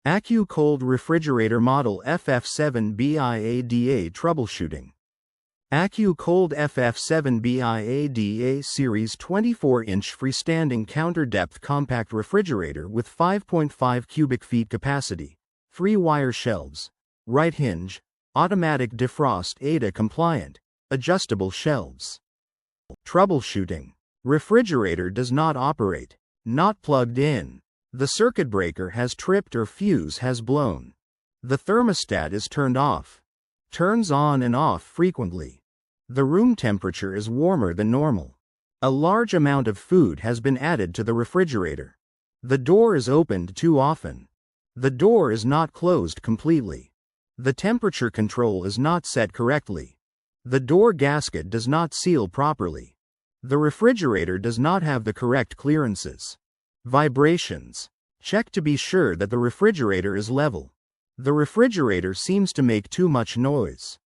AccuCold refrigerator model FF7BIADA troubleshooting. AccuCold FF7BIADA series 24-inch freestanding counter-depth compact refrigerator with 5.5 cubic feet capacity, 3-wire shelves, right hinge, automatic defrost ADA compliant, adjustable shelves. Troubleshooting. Refrigerator does not operate. Not plugged in. The circuit breaker has tripped or fuse has blown. The thermostat is turned off. Turns on and off frequently. The room temperature is warmer than normal. A large amount of food has been added to the refrigerator. The door is opened too often. The door is not closed completely. The temperature control is not set correctly. The door gasket does not seal properly. The refrigerator does not have the correct clearances. Vibrations. Check to be sure that the refrigerator is level. The refrigerator seems to make too much noise.